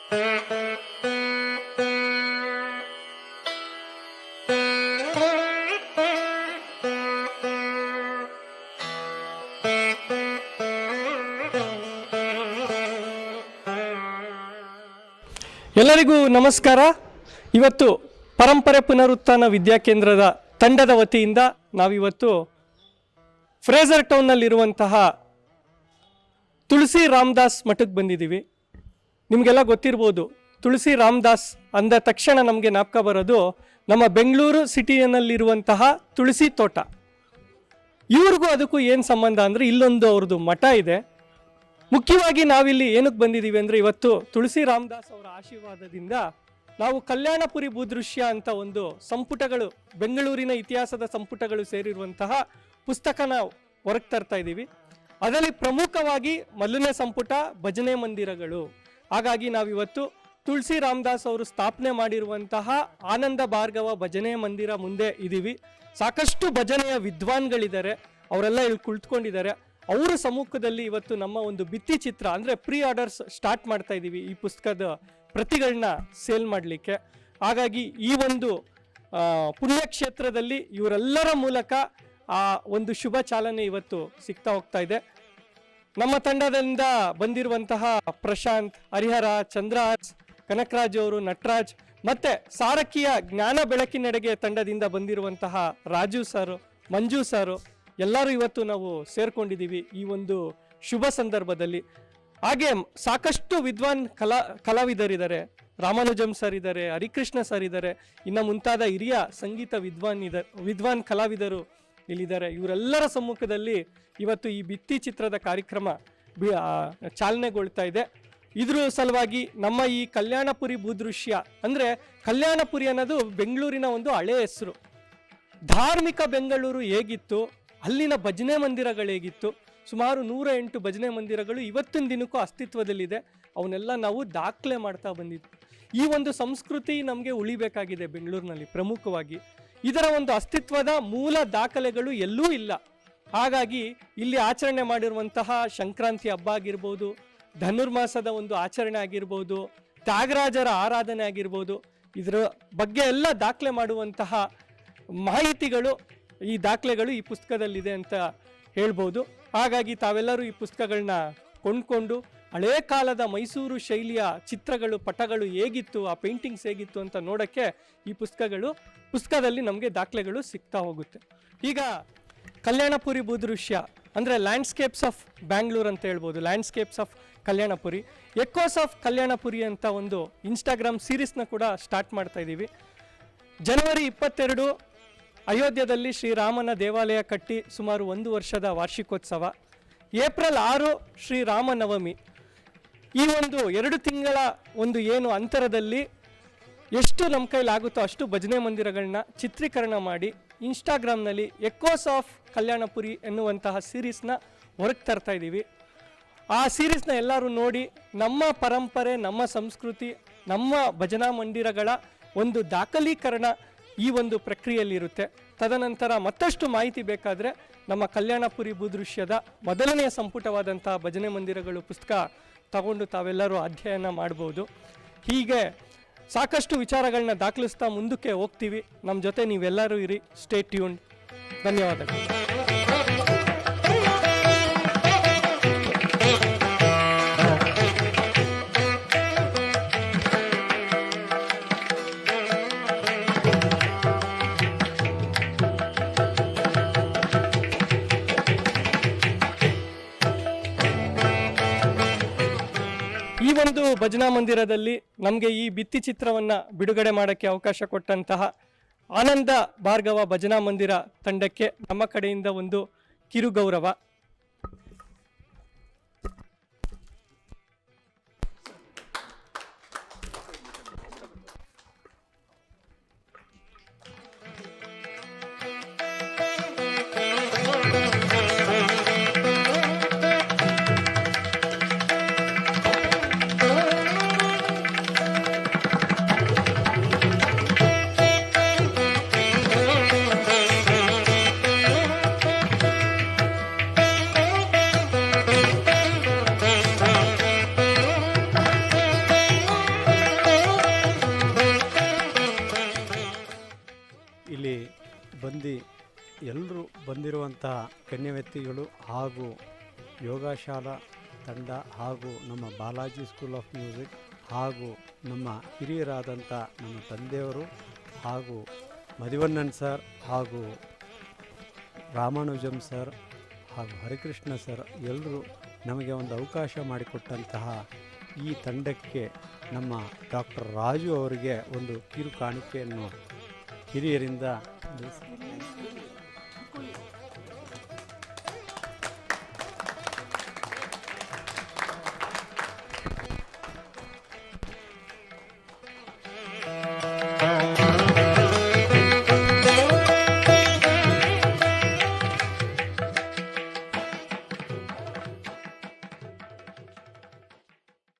ಎಲ್ಲರಿಗೂ ನಮಸ್ಕಾರ. ಇವತ್ತು ಪರಂಪರೆ ಪುನರುತ್ಥಾನ ವಿದ್ಯಾಕೇಂದ್ರದ ತಂಡದ ವತಿಯಿಂದ ನಾವಿವತ್ತು ಫ್ರೇಜರ್ ಟೌನ್ನಲ್ಲಿರುವಂತಹ ತುಳಸಿ ರಾಮದಾಸ್ ಮಠಕ್ಕೆ ಬಂದಿದ್ದೀವಿ. ನಿಮಗೆಲ್ಲ ಗೊತ್ತಿರ್ಬೋದು, ತುಳಸಿ ರಾಮದಾಸ್ ಅಂದ ತಕ್ಷಣ ನಮಗೆ ಜ್ಞಾಪಕ ಬರೋದು ನಮ್ಮ ಬೆಂಗಳೂರು ಸಿಟಿಯಲ್ಲಿರುವಂತಹ ತುಳಸಿ ತೋಟ. ಇವ್ರಿಗೂ ಅದಕ್ಕೂ ಏನು ಸಂಬಂಧ ಅಂದರೆ, ಇಲ್ಲೊಂದು ಅವ್ರದ್ದು ಮಠ ಇದೆ. ಮುಖ್ಯವಾಗಿ ನಾವಿಲ್ಲಿ ಏನಕ್ಕೆ ಬಂದಿದ್ದೀವಿ ಅಂದರೆ, ಇವತ್ತು ತುಳಸಿ ರಾಮದಾಸ್ ಅವರ ಆಶೀರ್ವಾದದಿಂದ ನಾವು ಕಲ್ಯಾಣಪುರಿ ಭೂದೃಶ್ಯ ಅಂತ ಒಂದು ಸಂಪುಟಗಳು, ಬೆಂಗಳೂರಿನ ಇತಿಹಾಸದ ಸಂಪುಟಗಳು ಸೇರಿರುವಂತಹ ಪುಸ್ತಕನ ಹೊರಗೆ ತರ್ತಾ ಇದ್ದೀವಿ. ಅದರಲ್ಲಿ ಪ್ರಮುಖವಾಗಿ ಮೊದಲನೇ ಸಂಪುಟ ಭಜನೆ ಮಂದಿರಗಳು. ಹಾಗಾಗಿ ನಾವಿವತ್ತು ತುಳಸಿ ರಾಮದಾಸ್ ಅವರು ಸ್ಥಾಪನೆ ಮಾಡಿರುವಂತಹ ಆನಂದ ಭಾರ್ಗವ ಭಜನೆ ಮಂದಿರ ಮುಂದೆ ಇದ್ದೀವಿ. ಸಾಕಷ್ಟು ಭಜನೆಯ ವಿದ್ವಾನ್ಗಳಿದ್ದಾರೆ, ಅವರೆಲ್ಲ ಇಲ್ಲಿ ಕುಳಿತುಕೊಂಡಿದ್ದಾರೆ. ಅವರ ಸಮ್ಮುಖದಲ್ಲಿ ಇವತ್ತು ನಮ್ಮ ಒಂದು ಭಿತ್ತಿ ಚಿತ್ರ ಅಂದರೆ ಪ್ರೀ ಆರ್ಡರ್ಸ್ ಸ್ಟಾರ್ಟ್ ಮಾಡ್ತಾ ಇದ್ದೀವಿ ಈ ಪುಸ್ತಕದ ಪ್ರತಿಗಳನ್ನ ಸೇಲ್ ಮಾಡಲಿಕ್ಕೆ. ಹಾಗಾಗಿ ಈ ಒಂದು ಪುಣ್ಯಕ್ಷೇತ್ರದಲ್ಲಿ ಇವರೆಲ್ಲರ ಮೂಲಕ ಆ ಒಂದು ಶುಭ ಚಾಲನೆ ಇವತ್ತು ಸಿಗ್ತಾ ಹೋಗ್ತಾ ಇದೆ. ನಮ್ಮ ತಂಡದಿಂದ ಬಂದಿರುವಂತಹ ಪ್ರಶಾಂತ್, ಹರಿಹರ, ಚಂದ್ರರಾಜ್, ಕನಕರಾಜ್ ಅವರು, ನಟರಾಜ್, ಮತ್ತೆ ಸಾರಥಿಯ ಜ್ಞಾನ ಬೆಳಕಿನೆಡೆಗೆ ತಂಡದಿಂದ ಬಂದಿರುವಂತಹ ರಾಜು ಸರ್, ಮಂಜು ಸರ್, ಎಲ್ಲರೂ ಇವತ್ತು ನಾವು ಸೇರ್ಕೊಂಡಿದ್ದೀವಿ ಈ ಒಂದು ಶುಭ ಸಂದರ್ಭದಲ್ಲಿ. ಹಾಗೆ ಸಾಕಷ್ಟು ವಿದ್ವಾನ್ ಕಲಾವಿದರಿದ್ದಾರೆ. ರಾಮಾನುಜಂ ಸರ್ ಇದ್ದಾರೆ, ಹರಿಕೃಷ್ಣ ಸರ್ ಇದ್ದಾರೆ, ಇನ್ನು ಮುಂತಾದ ಹಿರಿಯ ಸಂಗೀತ ವಿದ್ವಾನ್ ಕಲಾವಿದರು ಇಲ್ಲಿದ್ದಾರೆ. ಇವರೆಲ್ಲರ ಸಮ್ಮುಖದಲ್ಲಿ ಇವತ್ತು ಈ ಭಿತ್ತಿ ಚಿತ್ರದ ಕಾರ್ಯಕ್ರಮ ಚಾಲನೆಗೊಳ್ತಾ ಇದೆ. ಇದ್ರ ಸಲುವಾಗಿ ನಮ್ಮ ಈ ಕಲ್ಯಾಣಪುರಿ ಭೂದೃಶ್ಯ ಅಂದರೆ, ಕಲ್ಯಾಣಪುರಿ ಅನ್ನೋದು ಬೆಂಗಳೂರಿನ ಒಂದು ಹಳೆ ಹೆಸರು. ಧಾರ್ಮಿಕ ಬೆಂಗಳೂರು ಹೇಗಿತ್ತು, ಅಲ್ಲಿನ ಭಜನೆ ಮಂದಿರಗಳು ಹೇಗಿತ್ತು, ಸುಮಾರು 108 ಭಜನೆ ಮಂದಿರಗಳು ಇವತ್ತಿನ ದಿನಕ್ಕೂ ಅಸ್ತಿತ್ವದಲ್ಲಿದೆ. ಅವನ್ನೆಲ್ಲ ನಾವು ದಾಖಲೆ ಮಾಡ್ತಾ ಬಂದಿದ್ವಿ. ಈ ಒಂದು ಸಂಸ್ಕೃತಿ ನಮಗೆ ಉಳಿಬೇಕಾಗಿದೆ ಬೆಂಗಳೂರಿನಲ್ಲಿ. ಪ್ರಮುಖವಾಗಿ ಇದರ ಒಂದು ಅಸ್ತಿತ್ವದ ಮೂಲ ದಾಖಲೆಗಳು ಎಲ್ಲೂ ಇಲ್ಲ. ಹಾಗಾಗಿ ಇಲ್ಲಿ ಆಚರಣೆ ಮಾಡಿರುವಂತಹ ಸಂಕ್ರಾಂತಿ ಹಬ್ಬ ಆಗಿರ್ಬೋದು, ಧನುರ್ಮಾಸದ ಒಂದು ಆಚರಣೆ ಆಗಿರ್ಬೋದು, ತ್ಯಾಗರಾಜರ ಆರಾಧನೆ ಆಗಿರ್ಬೋದು, ಇದರ ಬಗ್ಗೆ ಎಲ್ಲ ದಾಖಲೆ ಮಾಡುವಂತಹ ಮಾಹಿತಿಗಳು, ಈ ದಾಖಲೆಗಳು ಈ ಪುಸ್ತಕದಲ್ಲಿದೆ ಅಂತ ಹೇಳ್ಬೋದು. ಹಾಗಾಗಿ ತಾವೆಲ್ಲರೂ ಈ ಪುಸ್ತಕಗಳನ್ನ ಕೊಂಡ್ಕೊಂಡು ಹಳೇ ಕಾಲದ ಮೈಸೂರು ಶೈಲಿಯ ಚಿತ್ರಗಳು, ಪಟಗಳು ಹೇಗಿತ್ತು, ಆ ಪೇಂಟಿಂಗ್ಸ್ ಹೇಗಿತ್ತು ಅಂತ ನೋಡೋಕ್ಕೆ ಈ ಪುಸ್ತಕದಲ್ಲಿ ನಮಗೆ ದಾಖಲೆಗಳು ಸಿಗ್ತಾ ಹೋಗುತ್ತೆ. ಈಗ ಕಲ್ಯಾಣಪುರಿ ಭೂದೃಶ್ಯ ಅಂದರೆ ಲ್ಯಾಂಡ್ಸ್ಕೇಪ್ಸ್ ಆಫ್ ಬ್ಯಾಂಗ್ಳೂರ್ ಅಂತ ಹೇಳ್ಬೋದು, ಲ್ಯಾಂಡ್ಸ್ಕೇಪ್ಸ್ ಆಫ್ ಕಲ್ಯಾಣಪುರಿ, ಎಕೋಸ್ ಆಫ್ ಕಲ್ಯಾಣಪುರಿ ಅಂತ ಒಂದು ಇನ್ಸ್ಟಾಗ್ರಾಮ್ ಸೀರೀಸ್ನ ಕೂಡ ಸ್ಟಾರ್ಟ್ ಮಾಡ್ತಾ ಇದ್ದೀವಿ. ಜನವರಿ 22 ಅಯೋಧ್ಯದಲ್ಲಿ ಶ್ರೀರಾಮನ ದೇವಾಲಯ ಕಟ್ಟಿ ಸುಮಾರು 1 ವರ್ಷದ ವಾರ್ಷಿಕೋತ್ಸವ. ಏಪ್ರಿಲ್ 6 ಶ್ರೀರಾಮನವಮಿ. ಈ ಒಂದು 2 ತಿಂಗಳ ಒಂದು ಏನು ಅಂತರದಲ್ಲಿ ಎಷ್ಟು ನಮ್ಮ ಕೈಲಾಗುತ್ತೋ ಅಷ್ಟು ಭಜನೆ ಮಂದಿರಗಳನ್ನ ಚಿತ್ರೀಕರಣ ಮಾಡಿ ಇನ್ಸ್ಟಾಗ್ರಾಮ್ನಲ್ಲಿ ಎಕೋಸ್ ಆಫ್ ಕಲ್ಯಾಣಪುರಿ ಎನ್ನುವಂತಹ ಸೀರೀಸ್ನ ಹೊರಗೆ ತರ್ತಾ ಇದ್ದೀವಿ. ಆ ಸೀರೀಸ್ನ ಎಲ್ಲರೂ ನೋಡಿ ನಮ್ಮ ಪರಂಪರೆ, ನಮ್ಮ ಸಂಸ್ಕೃತಿ, ನಮ್ಮ ಭಜನಾ ಮಂದಿರಗಳ ಒಂದು ದಾಖಲೀಕರಣ ಈ ಒಂದು ಪ್ರಕ್ರಿಯೆಯಲ್ಲಿರುತ್ತೆ. ತದನಂತರ ಮತ್ತಷ್ಟು ಮಾಹಿತಿ ಬೇಕಾದರೆ ನಮ್ಮ ಕಲ್ಯಾಣಪುರಿ ಭೂದೃಶ್ಯದ ಮೊದಲನೆಯ ಸಂಪುಟವಾದಂತಹ ಭಜನೆ ಮಂದಿರಗಳು ಪುಸ್ತಕ ತಗೊಂಡು ತಾವೆಲ್ಲರೂ ಅಧ್ಯಯನ ಮಾಡ್ಬೋದು. ಹೀಗೆ ಸಾಕಷ್ಟು ವಿಚಾರಗಳನ್ನ ದಾಖಲಿಸ್ತಾ ಮುಂದಕ್ಕೆ ಹೋಗ್ತೀವಿ. ನಮ್ಮ ಜೊತೆ ನೀವೆಲ್ಲರೂ ಇರಿ. Stay tuned. ಧನ್ಯವಾದಗಳು. ಈ ಒಂದು ಭಜನಾ ಮಂದಿರದಲ್ಲಿ ನಮಗೆ ಈ ಭಿತ್ತಿ ಚಿತ್ರವನ್ನು ಬಿಡುಗಡೆ ಮಾಡೋಕ್ಕೆ ಅವಕಾಶ ಕೊಟ್ಟಂತಹ ಆನಂದ ಭಾರ್ಗವ ಭಜನಾ ಮಂದಿರ ತಂಡಕ್ಕೆ ನಮ್ಮ ಕಡೆಯಿಂದ ಒಂದು ಕಿರು ಗೌರವ. ಬಂದಂತಹ ಗಣ್ಯ ವ್ಯಕ್ತಿಗಳು ಹಾಗೂ ಯೋಗಶಾಲಾ ತಂಡ ಹಾಗೂ ನಮ್ಮ ಬಾಲಾಜಿ ಸ್ಕೂಲ್ ಆಫ್ ಮ್ಯೂಸಿಕ್ ಹಾಗೂ ನಮ್ಮ ಹಿರಿಯರಾದಂಥ ನಮ್ಮ ತಂದೆಯವರು ಹಾಗೂ ಮದಿವಣ್ಣನ್ ಸರ್ ಹಾಗೂ ರಾಮಾನುಜಂ ಸರ್ ಹಾಗೂ ಹರಿಕೃಷ್ಣ ಸರ್ ಎಲ್ಲರೂ ನಮಗೆ ಒಂದು ಅವಕಾಶ ಮಾಡಿಕೊಟ್ಟಂತಹ ಈ ತಂಡಕ್ಕೆ ನಮ್ಮ ಡಾಕ್ಟರ್ ರಾಜು ಅವರಿಗೆ ಒಂದು ಕಿರು ಕಾಣಿಕೆಯನ್ನು ಹಿರಿಯರಿಂದ